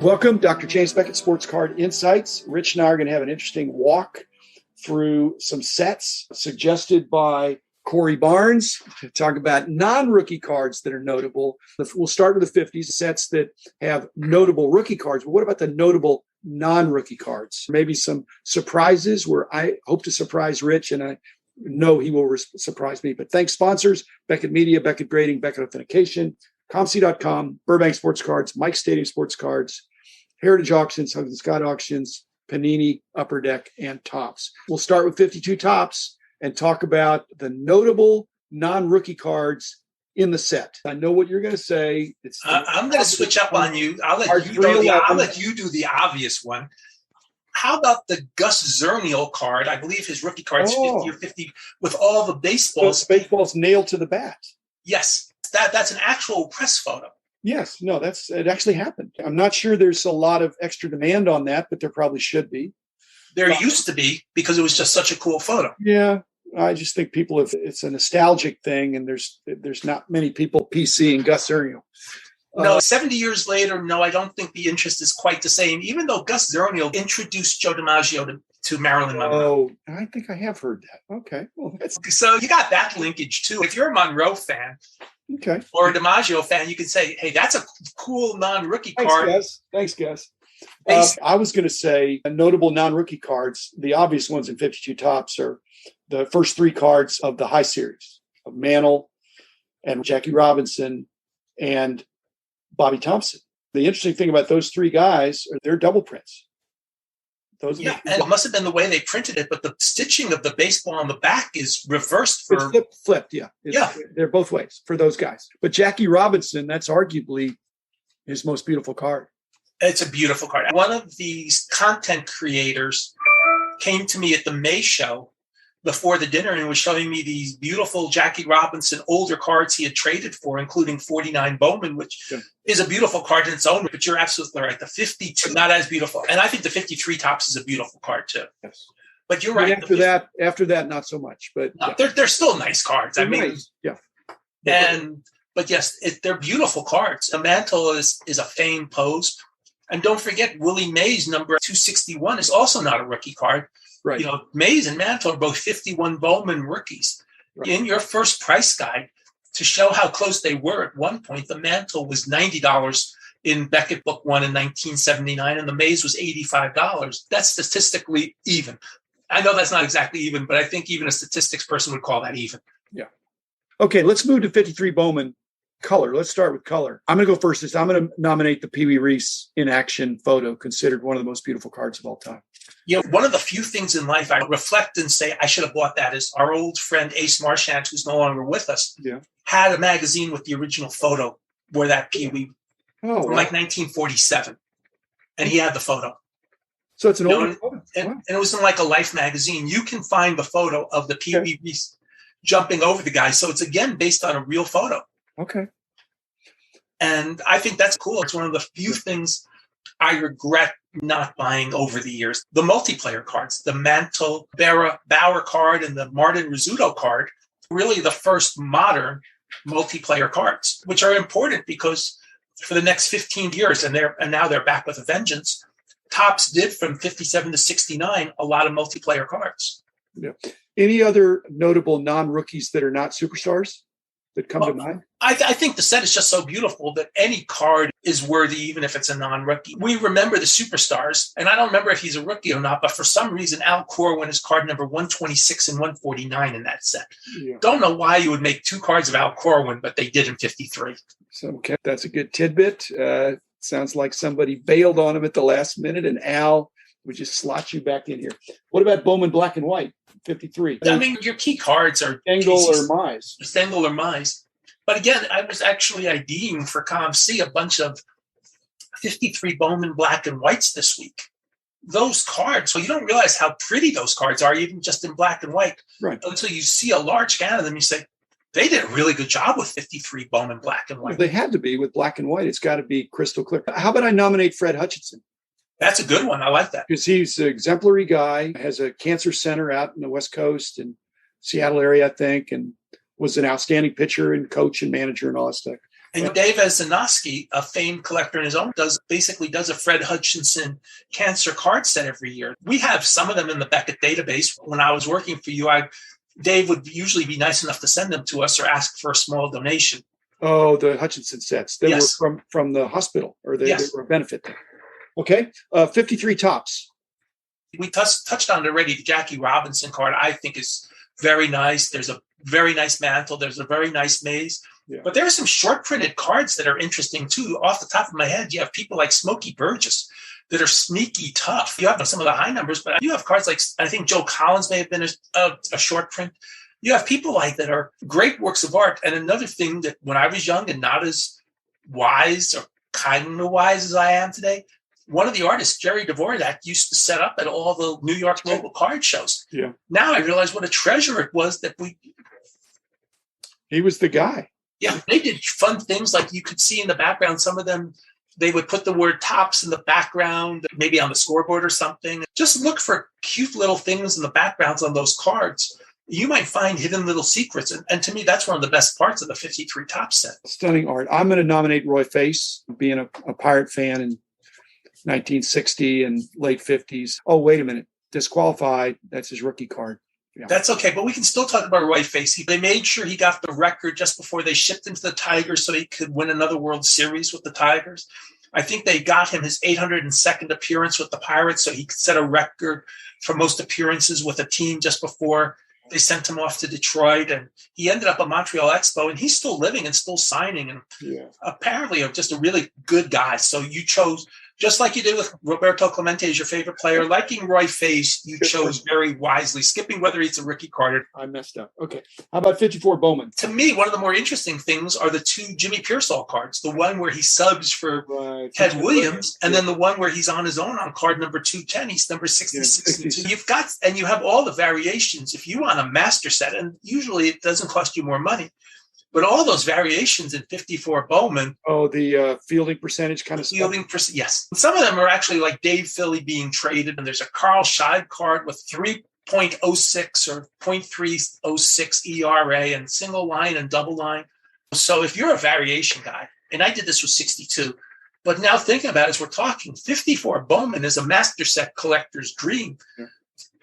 Welcome, Dr. James Beckett, Sports Card Insights. Rich and I are going to have an interesting walk through some sets suggested by Corey Barnes to talk about non-rookie cards that are notable. We'll start with the 50s, sets that have notable rookie cards. But what about the notable non-rookie cards? Maybe some surprises where I hope to surprise Rich, and I know he will surprise me. But thanks, sponsors, Beckett Media, Beckett Grading, Beckett Authentication, ComC.com, Burbank Sports Cards, Mike Stadium Sports Cards, Heritage Auctions, Huggins Scott Auctions, Panini, Upper Deck, and Topps. We'll start with 52 Topps and talk about the notable non-rookie cards in the set. I know what you're going to say. I'm going to switch up on you. I'll let you do the obvious one. How about the Gus Zero card? I believe his rookie card's 50 or 50 with all the baseballs. So baseballs nailed to the bat. Yes, that's an actual press photo. Yes, no, it actually happened. I'm not sure there's a lot of extra demand on that, but there probably should be. There used to be because it was just such a cool photo. Yeah, I just think it's a nostalgic thing, and there's not many people PCing Gus Zero. No, 70 years later, no, I don't think the interest is quite the same, even though Gus Zero introduced Joe DiMaggio to Marilyn Monroe. Oh, I think I have heard that. Okay. Well, so you got that linkage, too. If you're a Monroe fan, okay, or a DiMaggio fan, you could say, hey, that's a cool non-rookie card. Thanks, Gus. I was going to say notable non-rookie cards. The obvious ones in 52 Topps are the first three cards of the high series of Mantle and Jackie Robinson and Bobby Thompson. The interesting thing about those three guys are they're double prints. And it must have been the way they printed it, but the stitching of the baseball on the back is reversed. It's flipped, yeah. They're both ways for those guys. But Jackie Robinson, that's arguably his most beautiful card. It's a beautiful card. One of these content creators came to me at the May show before the dinner and was showing me these beautiful Jackie Robinson older cards he had traded for, including 49 Bowman, which is a beautiful card in its own. But you're absolutely right. The 52, not as beautiful. And I think the 53 Topps is a beautiful card too. Yes. But you're right. After that, not so much. But no, they're still nice cards. They're nice. Yeah. But yes, they're beautiful cards. The Mantle is a famed pose. And don't forget, Willie Mays, number 261, is also not a rookie card. Right. Mays and Mantle are both 51 Bowman rookies. Right. In your first price guide, to show how close they were at one point, the Mantle was $90 in Beckett Book 1 in 1979, and the Mays was $85. That's statistically even. I know that's not exactly even, but I think even a statistics person would call that even. Yeah. Okay, let's move to 53 Bowman. Color. Let's start with color. I'm going to go first. I'm going to nominate the Wee Reese in action photo, considered one of the most beautiful cards of all time. One of the few things in life I reflect and say I should have bought that is our old friend Ace Marchant, who's no longer with us, had a magazine with the original photo where that Pee Wee from like 1947, and he had the photo. So it's an old photo, and it was in like a Life magazine. You can find the photo of the Pee Wee Reese jumping over the guy. So it's again based on a real photo. Okay. And I think that's cool. It's one of the few things I regret not buying over the years. The multiplayer cards, the Mantle Bauer card and the Martin Rizzuto card, really the first modern multiplayer cards, which are important because for the next 15 years, and now they're back with a vengeance, Topps did from 57 to 69 a lot of multiplayer cards. Yeah. Any other notable non-rookies that are not superstars that come to mind? I think the set is just so beautiful that any card is worthy, even if it's a non-rookie. We remember the superstars, and I don't remember if he's a rookie or not, but for some reason, Al Corwin is card number 126 and 149 in that set. Yeah. Don't know why you would make two cards of Al Corwin, but they did in 53. So, okay, that's a good tidbit. Sounds like somebody bailed on him at the last minute, and Al would just slot you back in here. What about Bowman Black and White, 53? I mean, your key cards are Stengel or Mize. Stengel or Mize. But again, I was actually IDing for ComC a bunch of 53 Bowman Black and Whites this week. Those cards, so you don't realize how pretty those cards are, even just in black and white. Right. Until you see a large scan of them, you say, they did a really good job with 53 Bowman Black and White. Well, they had to be with black and white. It's got to be crystal clear. How about I nominate Fred Hutchinson? That's a good one. I like that. Because he's an exemplary guy, has a cancer center out in the West Coast and Seattle area, I think, and was an outstanding pitcher and coach and manager and all that stuff. And Dave Zanoski, a famed collector in his own, does a Fred Hutchinson cancer card set every year. We have some of them in the Beckett database. When I was working for you, Dave would usually be nice enough to send them to us or ask for a small donation. Oh, the Hutchinson sets. They were from the hospital, or they were a benefit thing. Okay. 53 tops. We touched on it already. The Jackie Robinson card, I think, is very nice. There's a very nice mantle. There's a very nice maze. Yeah. But there are some short printed cards that are interesting too. Off the top of my head, you have people like Smokey Burgess that are sneaky tough. You have some of the high numbers, but you have cards like, I think Joe Collins may have been a short print. You have people like that are great works of art. And another thing that when I was young and not as wise or kind of wise as I am today, one of the artists, Jerry Dvorak, used to set up at all the New York local card shows. Yeah. Now I realize what a treasure it was that he was the guy. Yeah, they did fun things like you could see in the background. Some of them, they would put the word tops in the background, maybe on the scoreboard or something. Just look for cute little things in the backgrounds on those cards. You might find hidden little secrets. And to me, that's one of the best parts of the 53 top set. Stunning art. I'm going to nominate Roy Face, being a Pirate fan in 1960 and late 50s. Oh, wait a minute. Disqualified. That's his rookie card. Yeah. That's okay, but we can still talk about Roy Face. They made sure he got the record just before they shipped him to the Tigers so he could win another World Series with the Tigers. I think they got him his 802nd appearance with the Pirates so he could set a record for most appearances with a team just before they sent him off to Detroit. And he ended up at Montreal Expo, and he's still living and still signing. And apparently just a really good guy. So you chose, just like you did with Roberto Clemente as your favorite player, liking Roy Face, you chose very wisely, skipping whether he's a rookie card. I messed up. Okay. How about 54 Bowman? To me, one of the more interesting things are the two Jimmy Pearsall cards, the one where he subs for Ted Williams, and then the one where he's on his own on card number 210. He's number 66. Yeah, so you have all the variations. If you want a master set, and usually it doesn't cost you more money, but all those variations in 54 Bowman. Oh, the fielding percentage kind of stuff? Yes. Some of them are actually like Dave Philly being traded. And there's a Carl Scheid card with 3.06 or 0.306 ERA and single line and double line. So if you're a variation guy, and I did this with 62, but now thinking about it as we're talking, 54 Bowman is a master set collector's dream. Yeah.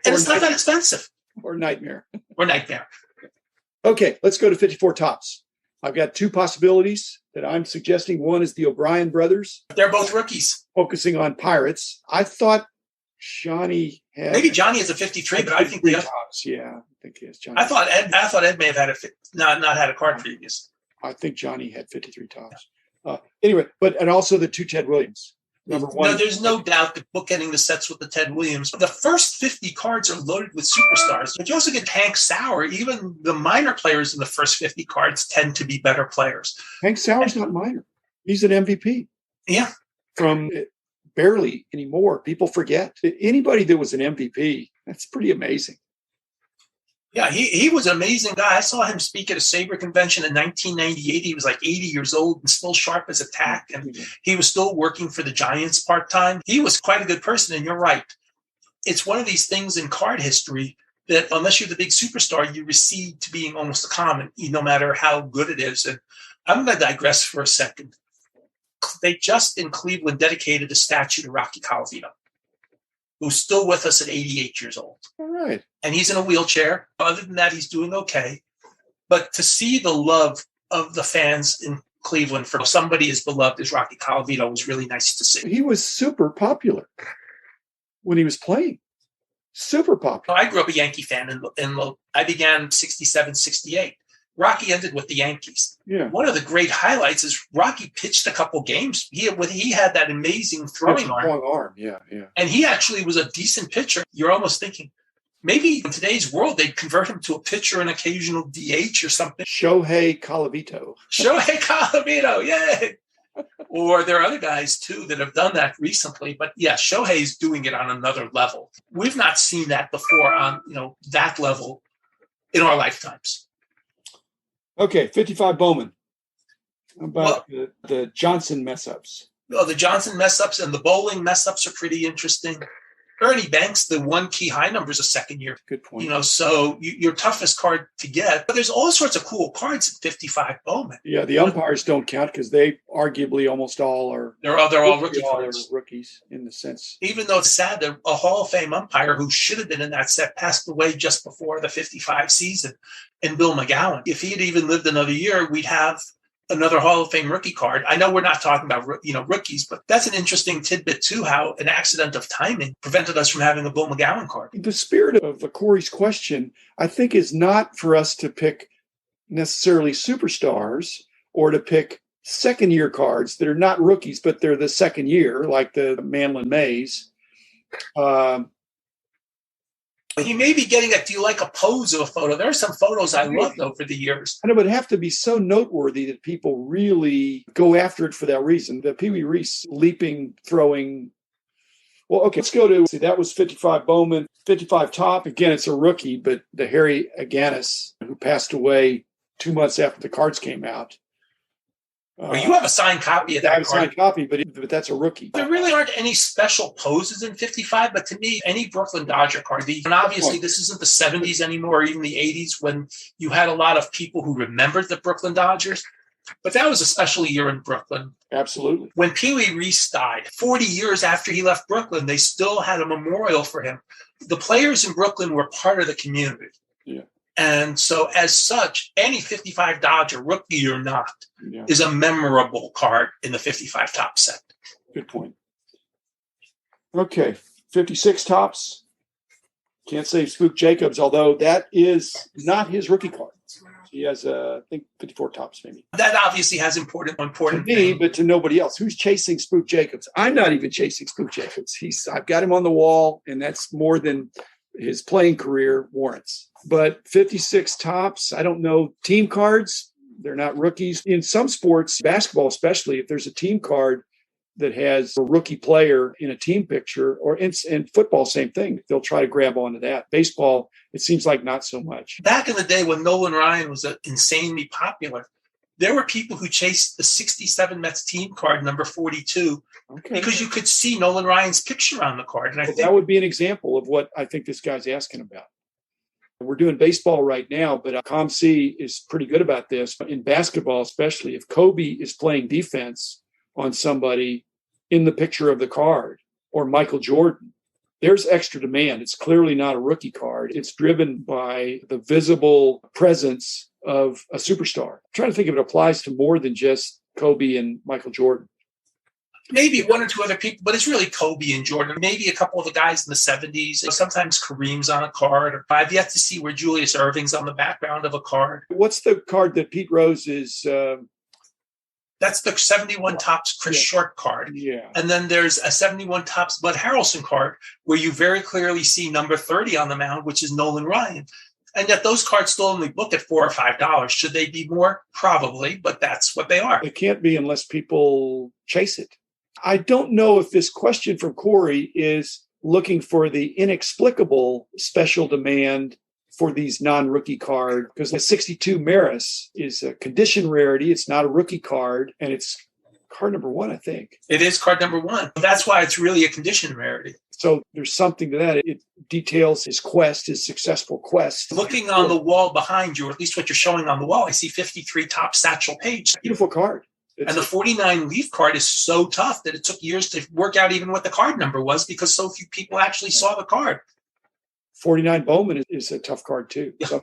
And it's not that expensive. Or nightmare. Okay, let's go to 54 tops. I've got two possibilities that I'm suggesting. One is the OBrien Brothers. They're both rookies. Focusing on Pirates. I thought Johnny had... Maybe Johnny has a 53, but I think the tops. Yeah, I think he has Johnny. I thought Ed may have had not had a card previous. I think Johnny had 53 tops. Anyway, and also the two Ted Williams. Number one. No, there's no doubt that bookending the sets with the Ted Williams. The first 50 cards are loaded with superstars, but you also get Hank Sauer. Even the minor players in the first 50 cards tend to be better players. Hank Sauer's not minor. He's an MVP. Yeah. From barely anymore. People forget. Anybody that was an MVP, that's pretty amazing. Yeah, he was an amazing guy. I saw him speak at a Sabre convention in 1998. He was like 80 years old and still sharp as a tack. And he was still working for the Giants part-time. He was quite a good person. And you're right. It's one of these things in card history that unless you're the big superstar, you recede to being almost a common, no matter how good it is. And I'm going to digress for a second. They just in Cleveland dedicated a statue to Rocky Colavito, who's still with us at 88 years old. All right. And he's in a wheelchair. Other than that, he's doing okay. But to see the love of the fans in Cleveland for somebody as beloved as Rocky Colavito was really nice to see. He was super popular when he was playing. Super popular. I grew up a Yankee fan. I began 67, 68. Rocky ended with the Yankees. Yeah. One of the great highlights is Rocky pitched a couple games. He had that amazing throwing arm. Long arm, yeah. And he actually was a decent pitcher. You're almost thinking, maybe in today's world, they'd convert him to a pitcher and occasional DH or something. Shohei Colavito, yay! Or there are other guys, too, that have done that recently. But, yeah, Shohei's doing it on another level. We've not seen that before on, that level in our lifetimes. Okay, 55 Bowman. How about the Johnson mess-ups? The Johnson mess-ups and the bowling mess-ups are pretty interesting. Ernie Banks, the one key high number is a second year. Good point. So your toughest card to get. But there's all sorts of cool cards at 55 Bowman. Yeah, the umpires don't count because they arguably almost all are. They're all rookie cards. Rookies in the sense. Even though it's sad that a Hall of Fame umpire who should have been in that set passed away just before the 55 season, and Bill McGowan. If he had even lived another year, we'd have another Hall of Fame rookie card. I know we're not talking about rookies, but that's an interesting tidbit too, how an accident of timing prevented us from having a Bill McGowan card. The spirit of Corey's question, I think, is not for us to pick necessarily superstars or to pick second-year cards that are not rookies, but they're the second year, like the Manlin Mays. He may be getting at, do you like a pose of a photo? There are some photos I loved over the years. And it would have to be so noteworthy that people really go after it for that reason. The Wee Reese leaping, throwing. Well, okay, let's go to, that was 55 Bowman, 55 top. Again, it's a rookie, but the Harry Aganis, who passed away 2 months after the cards came out. Well, you have a signed copy of that I have a signed copy, but that's a rookie. There really aren't any special poses in 55, but to me, any Brooklyn Dodger card, and obviously this isn't the 70s anymore, or even the 80s, when you had a lot of people who remembered the Brooklyn Dodgers. But that was a special year in Brooklyn. Absolutely. When Wee Reese died, 40 years after he left Brooklyn, they still had a memorial for him. The players in Brooklyn were part of the community. Yeah. And so as such, any 55 Dodger, rookie or not, is a memorable card in the 55 top set. Good point. Okay, 56 tops. Can't say Spook Jacobs, although that is not his rookie card. He has, I think, 54 tops maybe. That obviously has important to me, but to nobody else. Who's chasing Spook Jacobs? I'm not even chasing Spook Jacobs. I've got him on the wall, and that's more than his playing career warrants. But 56 tops, I don't know. Team cards, they're not rookies. In some sports, basketball especially, if there's a team card that has a rookie player in a team picture, or in football, same thing. They'll try to grab onto that. Baseball, it seems like not so much. Back in the day when Nolan Ryan was insanely popular, there were people who chased the 67 Mets team card, number 42, because you could see Nolan Ryan's picture on the card. And I think that would be an example of what I think this guy's asking about. We're doing baseball right now, but ComC is pretty good about this. In basketball, especially, if Kobe is playing defense on somebody in the picture of the card, or Michael Jordan, there's extra demand. It's clearly not a rookie card. It's driven by the visible presence of a superstar. I'm trying to think if it applies to more than just Kobe and Michael Jordan. Maybe one or two other people, but it's really Kobe and Jordan. Maybe a couple of the guys in the 70s. Sometimes Kareem's on a card. Or I've yet to see where Julius Erving's on the background of a card. What's the card that Pete Rose is... That's the 71 tops Chris Short card. Yeah. And then there's a 71 tops Bud Harrelson card where you very clearly see number 30 on the mound, which is Nolan Ryan. And yet those cards still only book at $4 or $5. Should they be more? Probably, but that's what they are. It can't be unless people chase it. I don't know if this question from Corey is looking for the inexplicable special demand for these non-rookie card, because the 62 Maris is a condition rarity. It's not a rookie card, and it's card number 1, I think. It is card number 1. That's why it's really a condition rarity. So there's something to that. It details his quest, his successful quest. Looking on the wall behind you, or at least what you're showing on the wall, I see 53 top Satchel Paige. Beautiful card. And the 49 Leaf card is so tough that it took years to work out even what the card number was, because so few people actually saw the card. 49 Bowman is a tough card too. Yeah. So,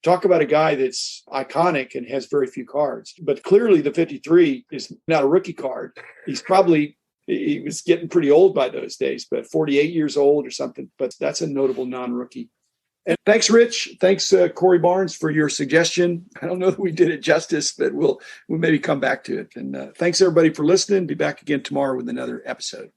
talk about a guy that's iconic and has very few cards. But clearly the 53 is not a rookie card. He was getting pretty old by those days, but 48 years old or something. But that's a notable non-rookie. And thanks, Rich. Thanks, Corey Barnes, for your suggestion. I don't know that we did it justice, but we'll maybe come back to it. And thanks, everybody, for listening. Be back again tomorrow with another episode.